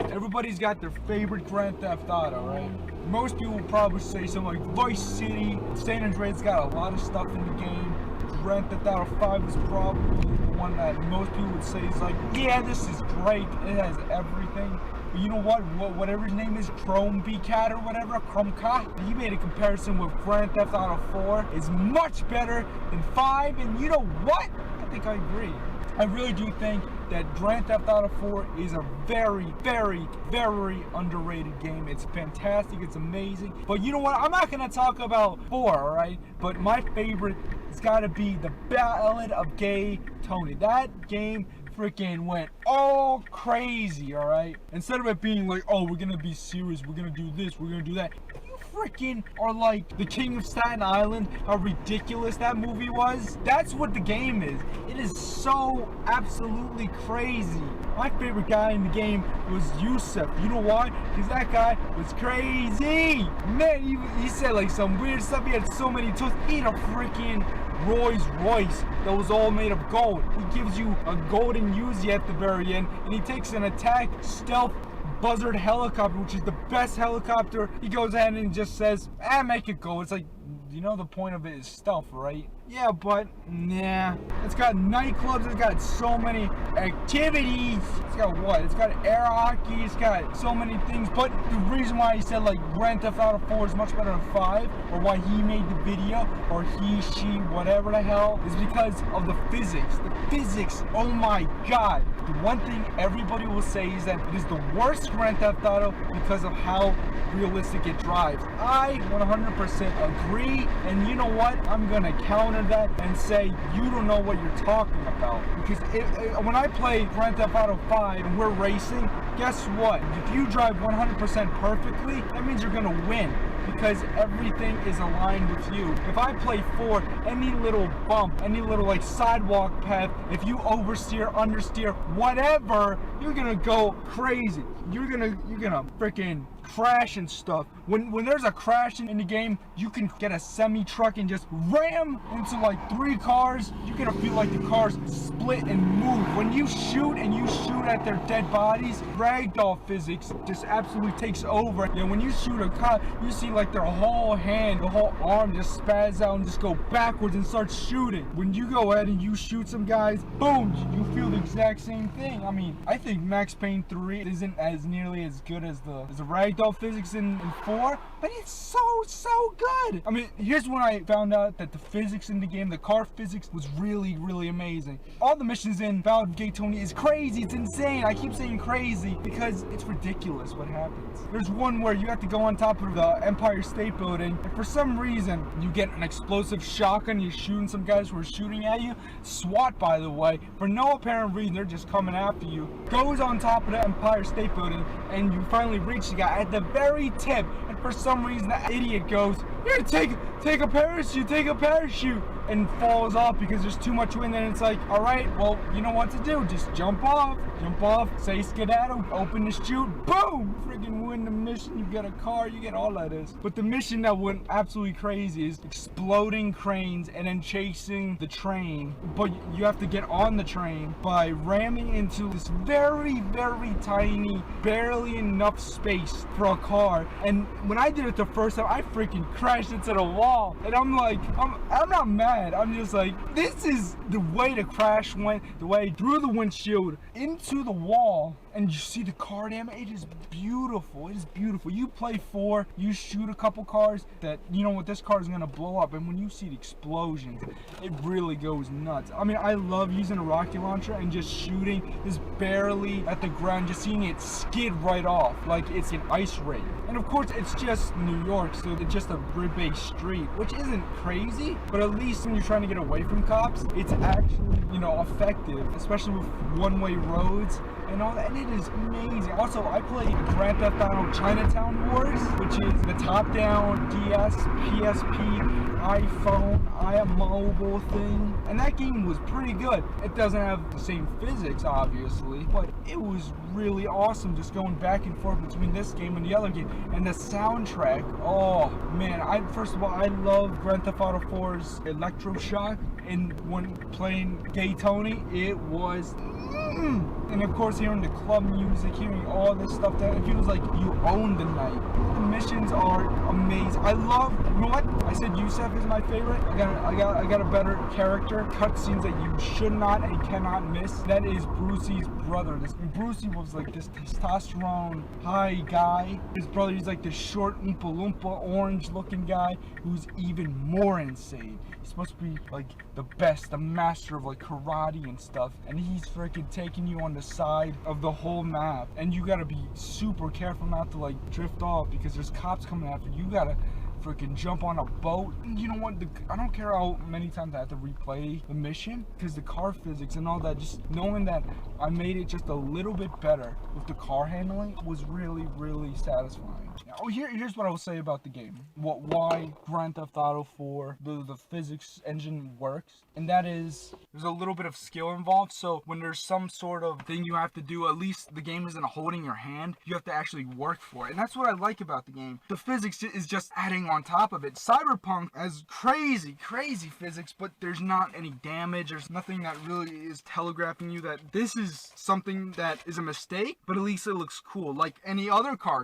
Everybody's got their favorite Grand Theft Auto, right? Most people will probably say something like Vice City. San Andreas got a lot of stuff in the game. Grand Theft Auto 5 is probably the one that most people would say is like, yeah, this is great. It has everything. But you know what? Whatever his name is, Chrome BCat or whatever, Chromecast, he made a comparison with Grand Theft Auto 4 is much better than 5. And you know what? I think I agree. I really do think that Grand Theft Auto 4 is a very, very, very underrated game. It's fantastic. It's amazing. But you know what? I'm not going to talk about 4, alright? But my favorite has got to be the Ballad of Gay Tony. That game freaking went all crazy, alright? Instead of it being like, oh, we're going to be serious. We're going to do this. We're going to do that. Freaking are like the King of Staten Island, how ridiculous that movie was. That's what the game is. It is so absolutely crazy. My favorite guy in the game was Yusuf. You know why? Because that guy was crazy. Man, he said like some weird stuff. He had so many tools. He had a freaking Rolls Royce that was all made of gold. He gives you a golden Uzi at the very end, and he takes an attack stealth buzzard helicopter, which is the best helicopter. He goes ahead and just says, make it go. It's like, you know, the point of it is stealth, right? Yeah, but nah. It's got nightclubs. It's got so many activities. It's got what? It's got air hockey. It's got so many things. But the reason why he said like Grand Theft Auto 4 is much better than 5, or why he made the video, or he, she, whatever the hell, is because of the physics. The physics, oh my god. The one thing everybody will say is that it is the worst Grand Theft Auto because of how realistic it drives. I 100% agree, and you know what? I'm gonna counter that and say you don't know what you're talking about, because when I play Grand Theft Auto 5 and we're racing, guess what? If you drive 100% perfectly, that means you're gonna win, because everything is aligned with you. If I play 4, any little bump, any little like sidewalk path, if you oversteer, understeer, whatever, you're gonna go crazy. You're gonna freaking crash and stuff. When there's a crash in the game, you can get a semi truck and just ram into like 3 cars. You're gonna feel like the cars split and move. When you shoot and you shoot at their dead bodies, ragdoll physics just absolutely takes over. And when you shoot a cop, you see like their whole hand, the whole arm just spaz out and just go backwards and start shooting. When you go ahead and you shoot some guys, boom, you feel the exact same thing. I mean, I think Max Payne 3 isn't as nearly as good as the ragdoll physics in 4, but it's so good. I mean, here's when I found out that the physics in the game, the car physics, was really, really amazing. All the missions in Ballad of Gay Tony is crazy. It's insane. I keep saying crazy because it's ridiculous what happens. There's one where you have to go on top of the Empire State Building, and for some reason, you get an explosive shotgun. You're shooting some guys who are shooting at you. SWAT, by the way, for no apparent reason, they're just coming after you. Goes on top of the Empire State Building, and you finally reach the guy at the very tip, and for some reason that idiot goes, here, take a parachute, and falls off because there's too much wind. And it's like, all right, well, you know what to do, just jump off, say skedaddle, open the chute, boom, freaking win the mission. You get a car, you get all that is. But the mission that went absolutely crazy is exploding cranes and then chasing the train, but you have to get on the train by ramming into this very, very tiny, barely enough space for a car. And when I did it the first time, I freaking crashed into the wall, and I'm like, I'm not mad. I'm just like, this is the way the crash went, the way through the windshield into the wall, and you see the car damage. It is beautiful. It is beautiful. You play 4, you shoot a couple cars that, you know what, this car is gonna blow up, and when you see the explosions, it really goes nuts. I mean, I love using a rocket launcher and just shooting this barely at the ground, just seeing it skid right off like it's an ice rink. And of course, it's just New York, so it's just a grid-based street, which isn't crazy, but at least when you're trying to get away from cops, it's actually, you know, effective, especially with one-way roads and all that, and it is amazing. Also, I played Grand Theft Auto Chinatown Wars, which is the top-down DS, PSP, iPhone, mobile thing, and that game was pretty good. It doesn't have the same physics, obviously, but it was really awesome just going back and forth between this game and the other game. And the soundtrack, oh man, first of all, I love Grand Theft Auto 4's Electroshock. and when playing Gay Tony, it was and of course hearing the club music, hearing all this stuff, that it feels like you own the night. The missions are amazing. I love, you know what? I said Yusef is my favorite. I got a better character. Cutscenes that you should not and cannot miss. That is Brucey's brother. Brucey was like this testosterone high guy. His brother, he's like this short Oompa Loompa orange looking guy who's even more insane. He's supposed to be like the best, the master of like karate and stuff, and he's freaking taking you on the side of the whole map, and you gotta be super careful not to like drift off because there's cops coming after you. You gotta freaking jump on a boat. You know what? I don't care how many times I have to replay the mission because the car physics and all that, just knowing that I made it just a little bit better with the car handling was really, really satisfying. Oh, here's what I will say about the game. Why Grand Theft Auto 4, the physics engine works, and that is there's a little bit of skill involved. So when there's some sort of thing you have to do, at least the game isn't holding your hand. You have to actually work for it, and that's what I like about the game. The physics is just adding on top of it. Cyberpunk has crazy physics, but there's not any damage. There's nothing that really is telegraphing you that this is something that is a mistake, but at least it looks cool. Like any other car,